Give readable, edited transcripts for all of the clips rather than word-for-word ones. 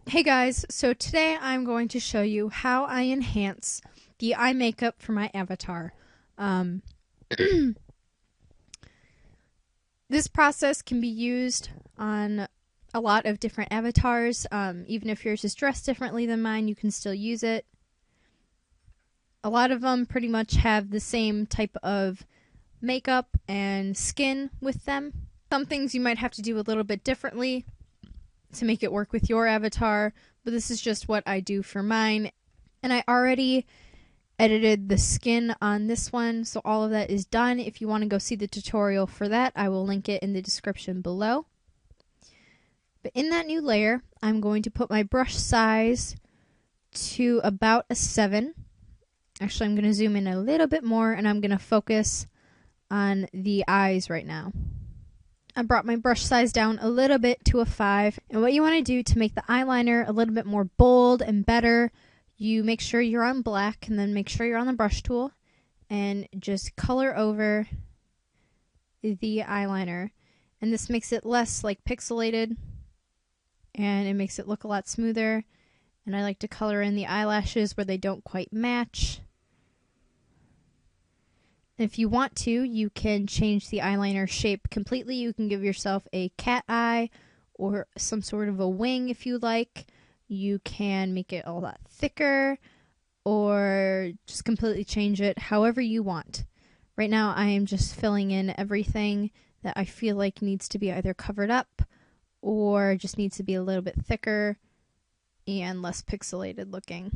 Hey guys, so today I'm going to show you how I enhance the eye makeup for my avatar. Um, this process can be used on a lot of different avatars. Even if yours is dressed differently than mine, you can still use it. A lot of them pretty much have the same type of makeup and skin with them. Some things you might have to do a little bit differently to make it work with your avatar, but this is just what I do for mine. And I already edited the skin on this one, so all of that is done. If you want to go see the tutorial for that, I will link it in the description below. But in that new layer, I'm going to put my brush size to about a 7. Actually, I'm going to zoom in a little bit more, and I'm going to focus on the eyes right now. I brought my brush size down a little bit to a 5. And what you want to do to make the eyeliner a little bit more bold and better, you make sure you're on black and then make sure you're on the brush tool and just color over the eyeliner. And this makes it less like pixelated and it makes it look a lot smoother. And I like to color in the eyelashes where they don't quite match. If you want to, you can change the eyeliner shape completely. You can give yourself a cat eye or some sort of a wing if you like. You can make it a lot thicker or just completely change it however you want. Right now I am just filling in everything that I feel like needs to be either covered up or just needs to be a little bit thicker and less pixelated looking.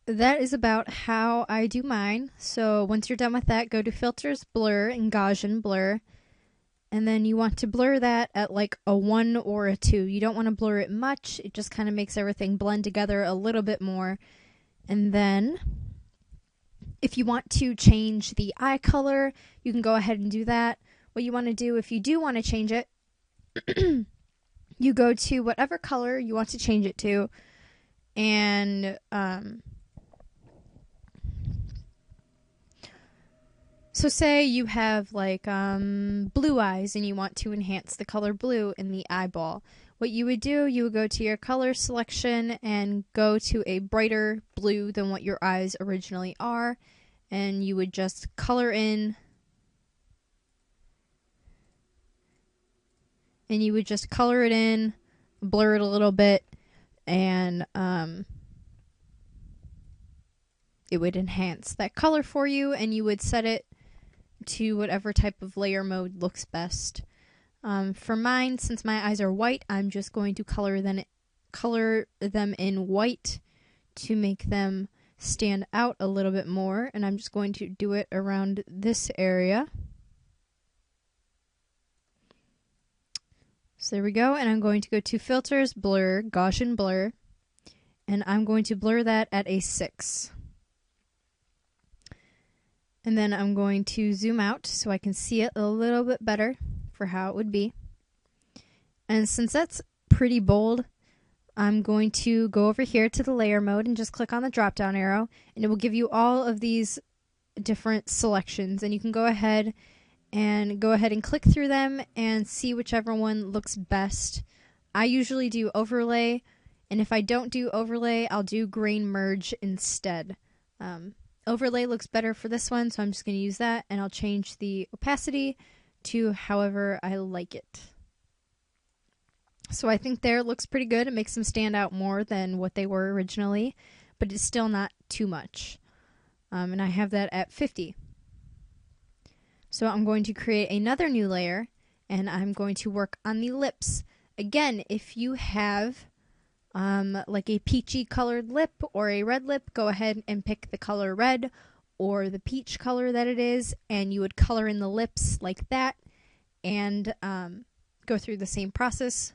That is about how I do mine. So once you're done with that, go to Filters, Blur, and Gaussian Blur. And then you want to blur that at like a 1 or a 2. You don't want to blur it much. It just kind of makes everything blend together a little bit more. And then if you want to change the eye color, you can go ahead and do that. What you want to do if you do want to change it, you go to whatever color you want to change it to, and so say you have like blue eyes and you want to enhance the color blue in the eyeball. What you would do, you would go to your color selection and go to a brighter blue than what your eyes originally are, and you would just color in, and you would just color it in, blur it a little bit, and it would enhance that color for you, and you would set it to whatever type of layer mode looks best. For mine, since my eyes are white, I'm just going to color them in white to make them stand out a little bit more, and I'm just going to do it around this area. So there we go, and I'm going to go to Filters, Blur, Gaussian Blur, and I'm going to blur that at a 6. And then I'm going to zoom out so I can see it a little bit better for how it would be. And since that's pretty bold, I'm going to go over here to the layer mode and just click on the drop down arrow, and it will give you all of these different selections, and you can go ahead and click through them and see whichever one looks best. I usually do overlay, and if I don't do overlay, I'll do grain merge instead. Overlay looks better for this one, so I'm just going to use that, and I'll change the opacity to however I like it. So I think there looks pretty good. It makes them stand out more than what they were originally, but it's still not too much. And I have that at 50. So I'm going to create another new layer, and I'm going to work on the lips. Again, if you have like a peachy colored lip or a red lip, go ahead and pick the color red or the peach color that it is, and you would color in the lips like that and go through the same process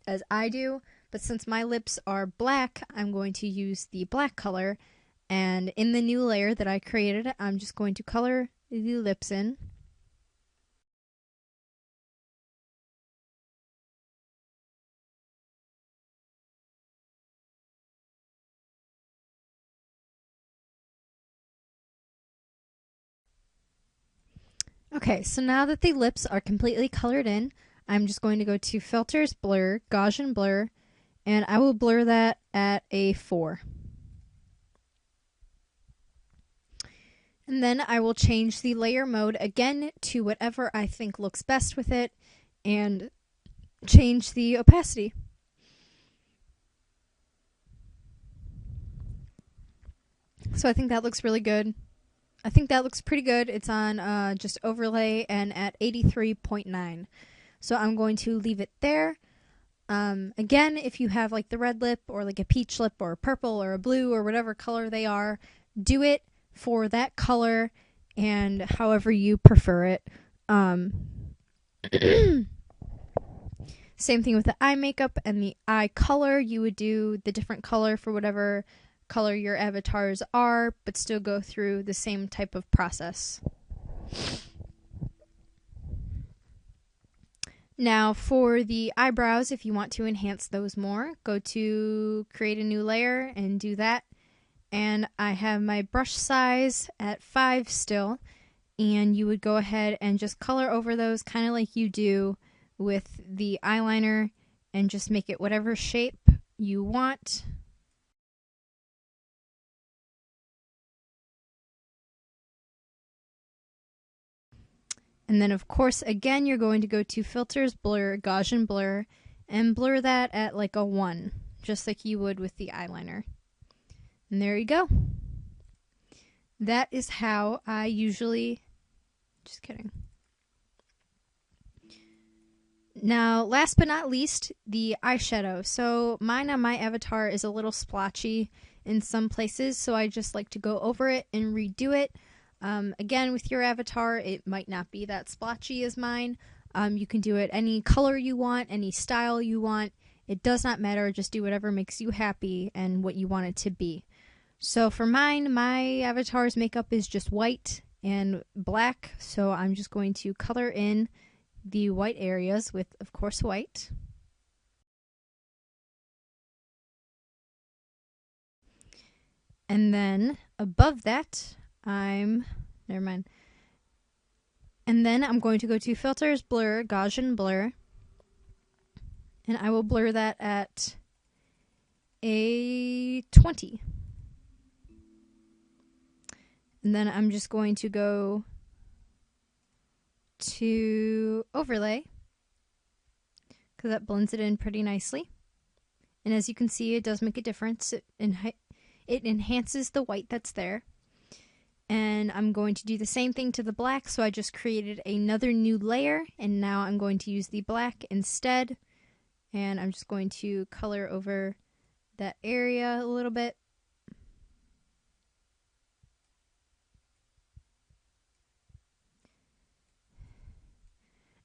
as I do. But since my lips are black, I'm going to use the black color, and in the new layer that I created, I'm just going to color the lips in. Okay, so now that the lips are completely colored in, I'm just going to go to Filters, Blur, Gaussian Blur, and I will blur that at a 4. And then I will change the layer mode again to whatever I think looks best with it and change the opacity. So I think that looks really good. I think that looks pretty good. It's on just overlay and at 83.9. So I'm going to leave it there. Again, if you have like the red lip or like a peach lip or a purple or a blue or whatever color they are, do it for that color and however you prefer it. Same thing with the eye makeup and the eye color. You would do the different color for whatever color your avatars are, but still go through the same type of process. Now for the eyebrows, if you want to enhance those more, go to create a new layer and do that. And I have my brush size at 5 still, and you would go ahead and just color over those kind of like you do with the eyeliner and just make it whatever shape you want. And then of course, again, you're going to go to Filters, Blur, Gaussian Blur, and blur that at like a 1, just like you would with the eyeliner. And there you go. That is how I usually, just kidding. Now, last but not least, the eyeshadow. So mine on my avatar is a little splotchy in some places, so I just like to go over it and redo it. Again, with your avatar, it might not be that splotchy as mine. You can do it any color you want, any style you want. It does not matter. Just do whatever makes you happy and what you want it to be. So for mine, my avatar's makeup is just white and black. So I'm just going to color in the white areas with, of course, white. And then above that, never mind. And then I'm going to go to Filters, Blur, Gaussian Blur. And I will blur that at a 20. And then I'm just going to go to overlay because that blends it in pretty nicely. And as you can see, it does make a difference. It enhances the white that's there. And I'm going to do the same thing to the black, so I just created another new layer, and now I'm going to use the black instead. And I'm just going to color over that area a little bit.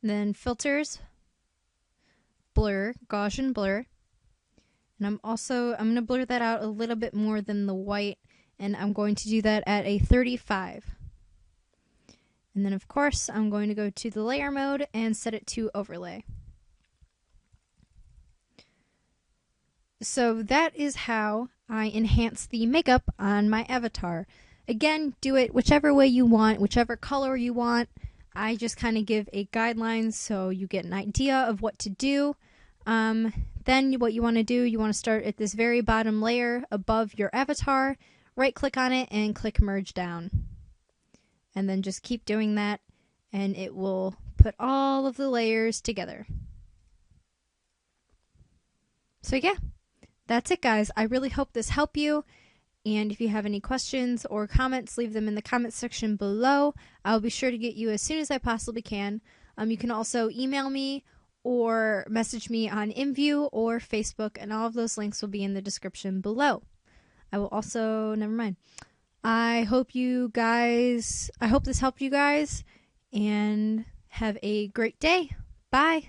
And then Filters, Blur, Gaussian Blur. And I'm going to blur that out a little bit more than the white, and I'm going to do that at a 35. And then of course, I'm going to go to the layer mode and set it to overlay. So that is how I enhance the makeup on my avatar. Again, do it whichever way you want, whichever color you want. I just kind of give a guideline so you get an idea of what to do. Then what you want to do, you want to start at this very bottom layer above your avatar, right click on it and click merge down. And then just keep doing that and it will put all of the layers together. So yeah, that's it guys. I really hope this helped you. And if you have any questions or comments, leave them in the comment section below. I'll be sure to get you as soon as I possibly can. You can also email me or message me on Imvu or Facebook, and all of those links will be in the description below. I will also, never mind. I hope this helped you guys, and have a great day. Bye.